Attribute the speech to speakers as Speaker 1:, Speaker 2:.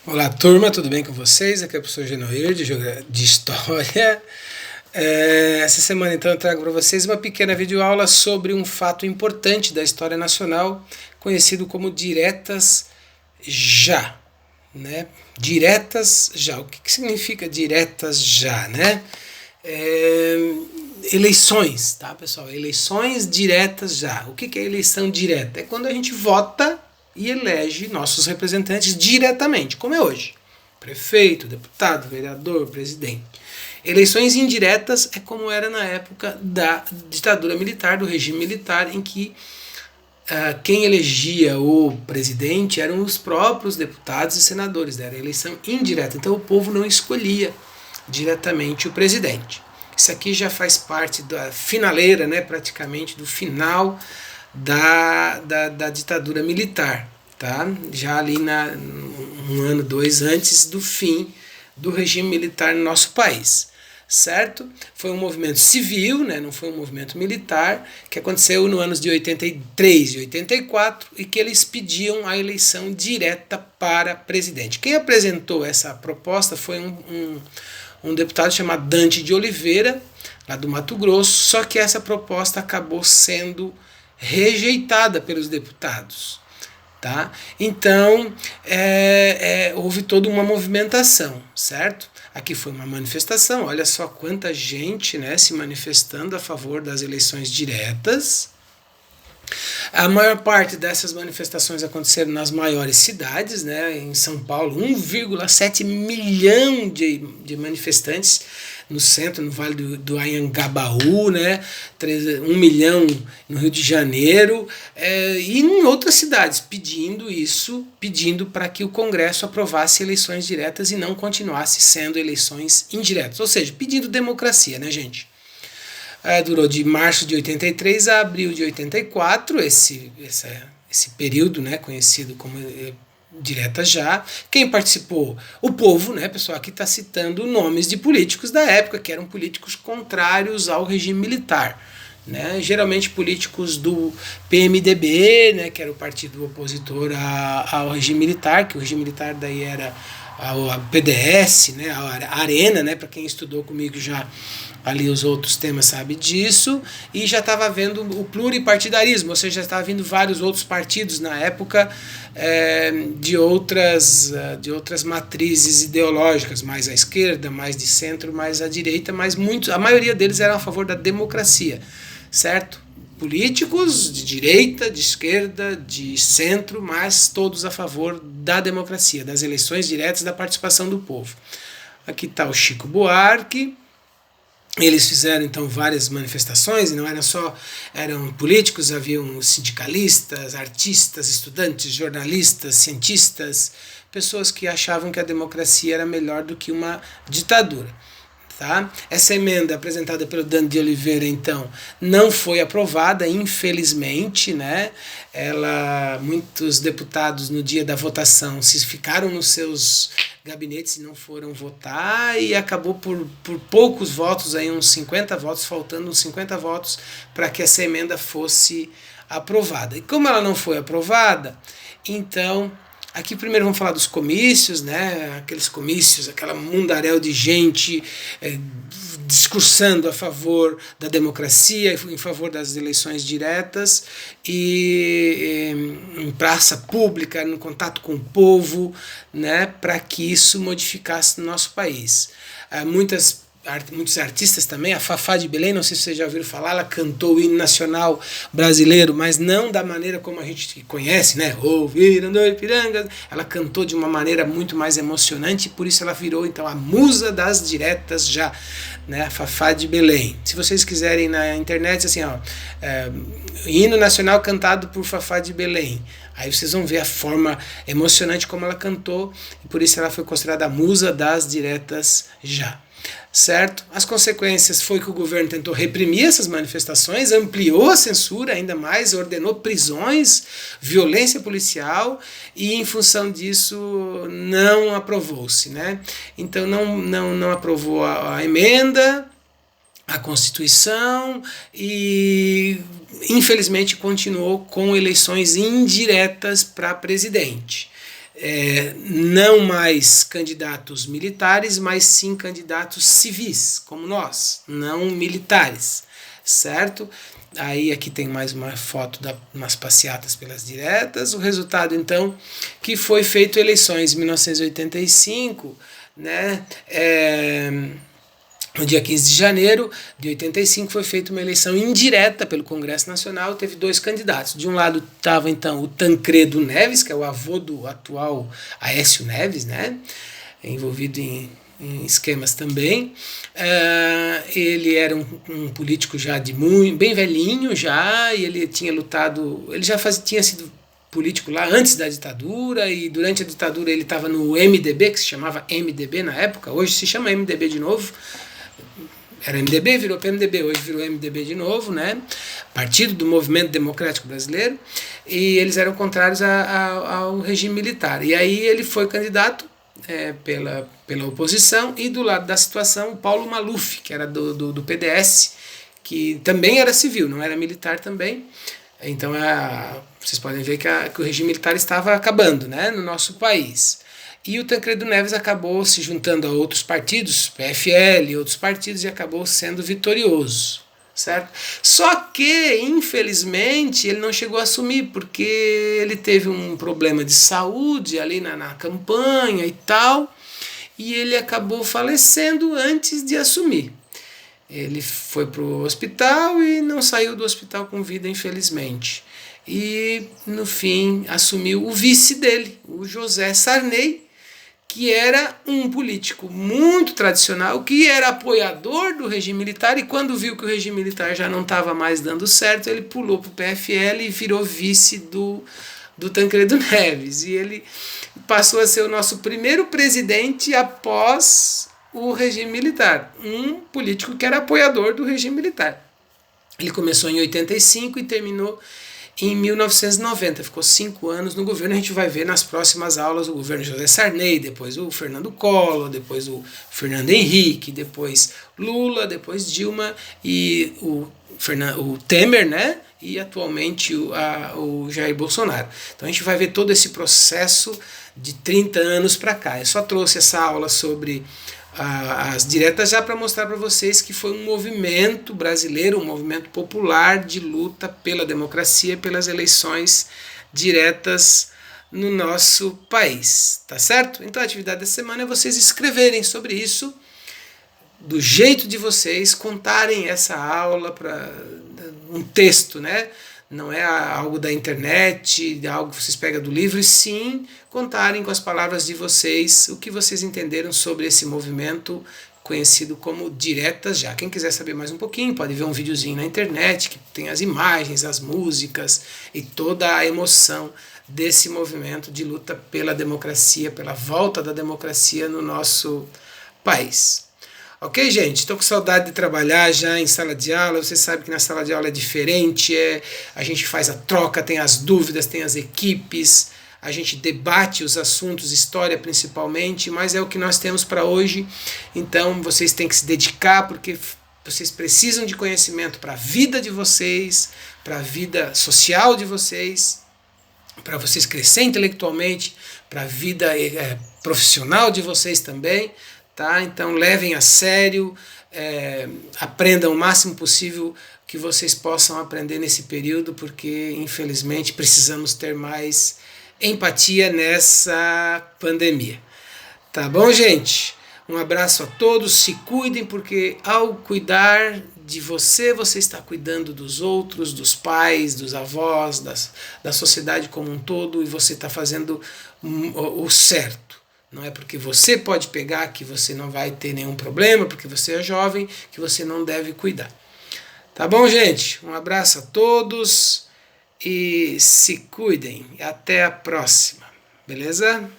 Speaker 1: Olá, turma, tudo bem com vocês? Aqui é o professor Genoir, de História. Essa semana, então, eu trago para vocês uma pequena videoaula sobre um fato importante da história nacional, conhecido como diretas já, né? Diretas já. O que significa diretas já, né? É, Eleições, tá, pessoal? Eleições diretas já. O que é eleição direta? É quando a gente vota e elege nossos representantes diretamente, como é hoje. Prefeito, deputado, vereador, presidente. Eleições indiretas é como era na época da ditadura militar, do regime militar, em que quem elegia o presidente eram os próprios deputados e senadores, né? Era eleição indireta. Então o povo não escolhia diretamente o presidente. Isso aqui já faz parte da finaleira, né, praticamente do final da ditadura militar, tá? Já ali um ano, dois antes do fim do regime militar no nosso país, certo? Foi um movimento civil, né, não foi um movimento militar, que aconteceu no anos de 83 e 84 e que eles pediam a eleição direta para presidente. Quem apresentou essa proposta foi um deputado chamado Dante de Oliveira, lá do Mato Grosso, só que essa proposta acabou sendo rejeitada pelos deputados. Tá? Então, houve toda uma movimentação, certo? Aqui foi uma manifestação, olha só quanta gente, né, se manifestando a favor das eleições diretas. A maior parte dessas manifestações aconteceram nas maiores cidades, né? Em São Paulo, 1,7 milhão de manifestantes no centro, no Vale do Anhangabaú, né? 1 milhão no Rio de Janeiro, e em outras cidades, pedindo para que o Congresso aprovasse eleições diretas e não continuasse sendo eleições indiretas, ou seja, pedindo democracia, né, gente? Durou de março de 83 a abril de 84, esse período, né, conhecido como direta já. Quem participou? O povo, né, pessoal, aqui está citando nomes de políticos da época, que eram políticos contrários ao regime militar. Né, geralmente políticos do PMDB, né, que era o partido opositor ao regime militar, que o regime militar daí era a PDS, né, a Arena, né, para quem estudou comigo já ali os outros temas sabe disso, e já estava havendo o pluripartidarismo, ou seja, já estava vindo vários outros partidos na época de outras matrizes ideológicas, mais à esquerda, mais de centro, mais à direita, mas a maioria deles eram a favor da democracia, certo? Políticos de direita, de esquerda, de centro, mas todos a favor da democracia, das eleições diretas, da participação do povo. Aqui está o Chico Buarque. Eles fizeram então várias manifestações, e não eram políticos, haviam sindicalistas, artistas, estudantes, jornalistas, cientistas, pessoas que achavam que a democracia era melhor do que uma ditadura. Tá? Essa emenda apresentada pelo Dante de Oliveira, então, não foi aprovada, infelizmente, né? Muitos deputados, no dia da votação, ficaram nos seus gabinetes e não foram votar, e acabou por poucos votos, aí uns 50 votos, faltando uns 50 votos para que essa emenda fosse aprovada. E como ela não foi aprovada, então aqui primeiro vamos falar dos comícios, né? Aqueles comícios, aquela mundaréu de gente discursando a favor da democracia, em favor das eleições diretas, e em praça pública, no contato com o povo, né? Para que isso modificasse no nosso país. Muitos artistas também, a Fafá de Belém, não sei se vocês já ouviram falar, ela cantou o hino nacional brasileiro, mas não da maneira como a gente conhece, né? Ouviram do Ipiranga. Ela cantou de uma maneira muito mais emocionante, e por isso ela virou então a musa das diretas já, né? A Fafá de Belém. Se vocês quiserem na internet, assim, hino nacional cantado por Fafá de Belém. Aí vocês vão ver a forma emocionante como ela cantou, e por isso ela foi considerada a musa das diretas já. Certo? As consequências foi que o governo tentou reprimir essas manifestações, ampliou a censura ainda mais, ordenou prisões, violência policial, e em função disso não aprovou-se, né? Então não aprovou a emenda, a Constituição, e infelizmente continuou com eleições indiretas para presidente. não mais candidatos militares, mas sim candidatos civis, como nós, não militares, certo? Aí aqui tem mais uma foto umas passeatas pelas diretas. O resultado, então, que foi feito eleições em 1985, né? No dia 15 de janeiro de 85 foi feita uma eleição indireta pelo Congresso Nacional, teve dois candidatos. De um lado estava então o Tancredo Neves, que é o avô do atual Aécio Neves, né? Envolvido em esquemas também. Ele era um político já bem velhinho já, e ele tinha lutado, ele já tinha sido político lá antes da ditadura, e durante a ditadura ele estava no MDB, que se chamava MDB na época, hoje se chama MDB de novo. Era MDB, virou PMDB, hoje virou MDB de novo, né? Partido do Movimento Democrático Brasileiro, e eles eram contrários ao regime militar. E aí ele foi candidato pela oposição, e do lado da situação o Paulo Maluf, que era do PDS, que também era civil, não era militar também. Então vocês podem ver que o regime militar estava acabando, né, no nosso país. E o Tancredo Neves acabou se juntando a outros partidos, PFL e outros partidos, e acabou sendo vitorioso, certo? Só que, infelizmente, ele não chegou a assumir, porque ele teve um problema de saúde ali na campanha e tal, e ele acabou falecendo antes de assumir. Ele foi para o hospital e não saiu do hospital com vida, infelizmente. E, no fim, assumiu o vice dele, o José Sarney, que era um político muito tradicional, que era apoiador do regime militar, e quando viu que o regime militar já não estava mais dando certo, ele pulou para o PFL e virou vice do Tancredo Neves. E ele passou a ser o nosso primeiro presidente após o regime militar, um político que era apoiador do regime militar. Ele começou em 85 e terminou em 1990, ficou 5 anos no governo. A gente vai ver nas próximas aulas o governo José Sarney, depois o Fernando Collor, depois o Fernando Henrique, depois Lula, depois Dilma e o Temer, né? E atualmente o Jair Bolsonaro. Então a gente vai ver todo esse processo de 30 anos para cá. Eu só trouxe essa aula sobre as diretas já para mostrar para vocês que foi um movimento brasileiro, um movimento popular de luta pela democracia, pelas eleições diretas no nosso país, tá certo? Então a atividade da semana é vocês escreverem sobre isso, do jeito de vocês, contarem essa aula para um texto, né? Não é algo da internet, algo que vocês pegam do livro, e sim contarem com as palavras de vocês o que vocês entenderam sobre esse movimento conhecido como diretas já. Quem quiser saber mais um pouquinho, pode ver um videozinho na internet que tem as imagens, as músicas e toda a emoção desse movimento de luta pela democracia, pela volta da democracia no nosso país. Ok, gente? Estou com saudade de trabalhar já em sala de aula. Você sabe que na sala de aula é diferente, a gente faz a troca, tem as dúvidas, tem as equipes, a gente debate os assuntos, história principalmente, mas é o que nós temos para hoje. Então vocês têm que se dedicar, porque vocês precisam de conhecimento para a vida de vocês, para a vida social de vocês, para vocês crescer intelectualmente, para a vida profissional de vocês também. Tá? Então levem a sério, aprendam o máximo possível que vocês possam aprender nesse período, porque infelizmente precisamos ter mais empatia nessa pandemia. Tá bom, gente? Um abraço a todos, se cuidem, porque ao cuidar de você, você está cuidando dos outros, dos pais, dos avós, da sociedade como um todo, e você está fazendo o certo. Não é porque você pode pegar que você não vai ter nenhum problema, porque você é jovem, que você não deve cuidar. Tá bom, gente? Um abraço a todos e se cuidem. Até a próxima. Beleza?